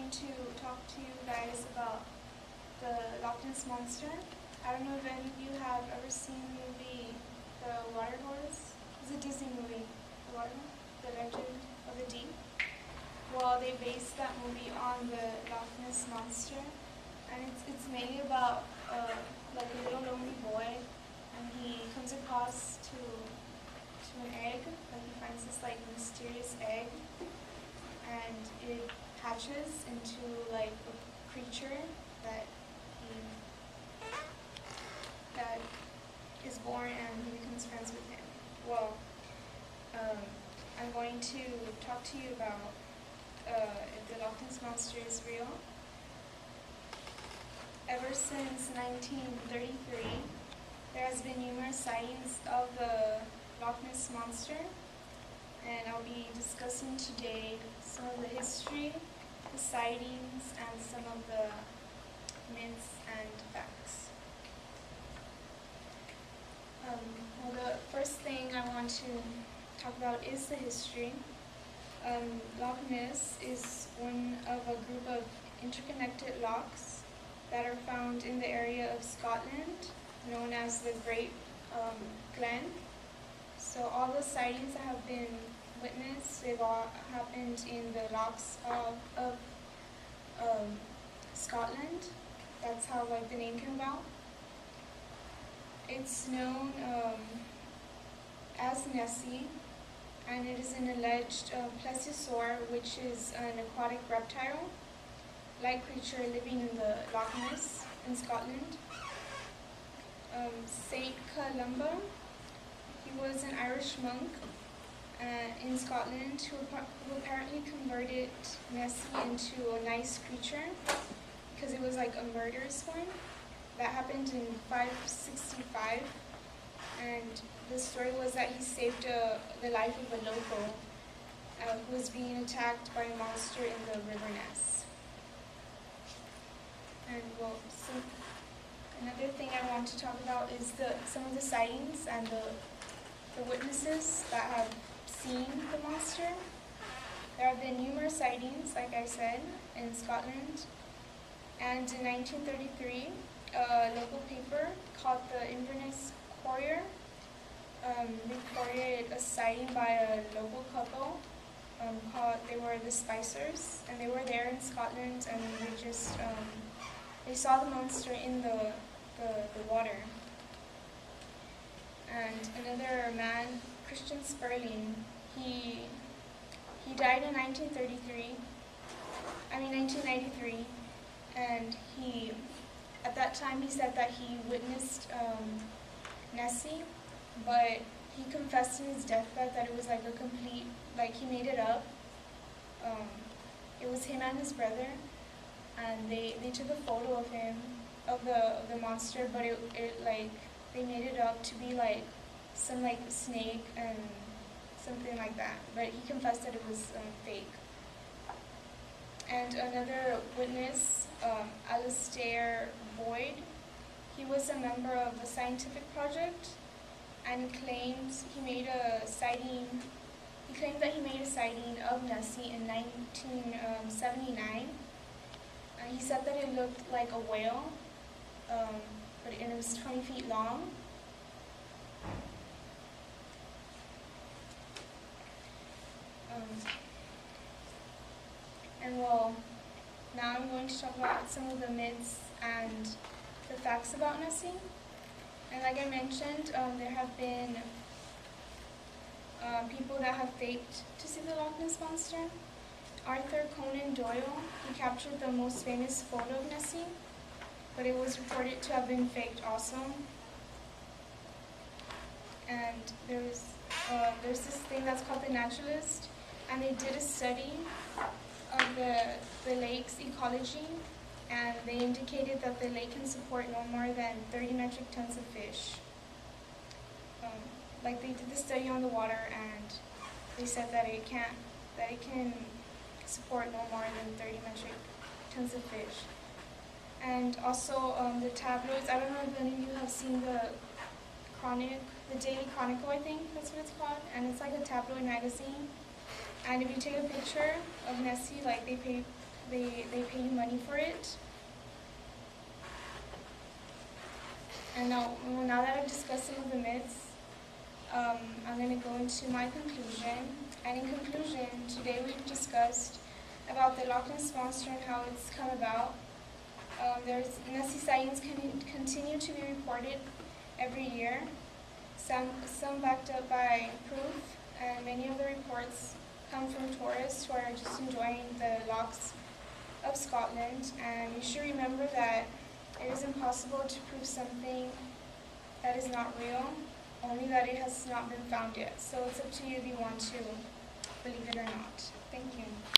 going to talk to you guys about the Loch Ness Monster. I don't know if any of you have ever seen the movie The Water Horse. It's a Disney movie, The Water Horse, The Legend of the Deep. Well, they based that movie on the Loch Ness Monster, and it's mainly about like a little lonely boy, and he comes across to an egg. Like he finds this like mysterious egg, and it hatches into like a creature that is born, and he becomes friends with him. Well, I'm going to talk to you about if the Loch Ness Monster is real. Ever since 1933, there has been numerous sightings of the Loch Ness Monster, and I'll be discussing today some of the history, the sightings, and some of the myths and facts. Well, the first thing I want to talk about is the history. Loch Ness is one of a group of interconnected lochs that are found in the area of Scotland, known as the Great Glen. So all the sightings that have been witnessed, they've all happened in the lochs of Scotland. That's how like the name came about. It's known as Nessie, and it is an alleged plesiosaur, which is an aquatic reptile-like creature living in the Loch Ness in Scotland. Saint Columba, he was an Irish monk in Scotland who apparently converted Nessie into a nice creature because it was like a murderous one. That happened in 565, and the story was that he saved the life of a local who was being attacked by a monster in the River Ness. And well, another thing I want to talk about is some of the sightings and the witnesses that have seen the monster. There have been numerous sightings, like I said, in Scotland, and in 1933, a local paper called the Inverness Courier reported a sighting by a local couple they were the Spicers, and they were there in Scotland, and they saw the monster in the water. And another man, Christian Sperling, he died in 1993, and at that time he said that he witnessed Nessie, but he confessed in his deathbed that it was like a complete, like he made it up. It was him and his brother, and they took a photo of him, of the monster, but it like, they made it up to be like some like snake and something like that, but he confessed that it was fake. And another witness, Alistair Boyd, he was a member of a scientific project, and claimed he made a sighting. He claimed that he made a sighting of Nessie in 1979. He said that it looked like a whale, and it was 20 feet long. And well, now I'm going to talk about some of the myths and the facts about Nessie. And like I mentioned, there have been people that have faked to see the Loch Ness Monster. Arthur Conan Doyle, he captured the most famous photo of Nessie, but it was reported to have been faked also. And there's this thing that's called The Naturalist, and they did a study of the lake's ecology, and they indicated that the lake can support no more than 30 metric tons of fish. Like they did the study on the water, and they said that it can support no more than 30 metric tons of fish. And also the tabloids. I don't know if any of you have seen the Daily Chronicle, I think that's what it's called, and it's like a tabloid magazine. And if you take a picture of Nessie, like they they pay you money for it. And now that I've discussed some of the myths, I'm going to go into my conclusion. And in conclusion, today we've discussed about the Loch Ness Monster and how it's come about. There's Nessie sightings continue to be reported every year, some backed up by proof, and many of the reports come from tourists who are just enjoying the lochs of Scotland. And you should remember that it is impossible to prove something that is not real, only that it has not been found yet. So it's up to you if you want to believe it or not. Thank you.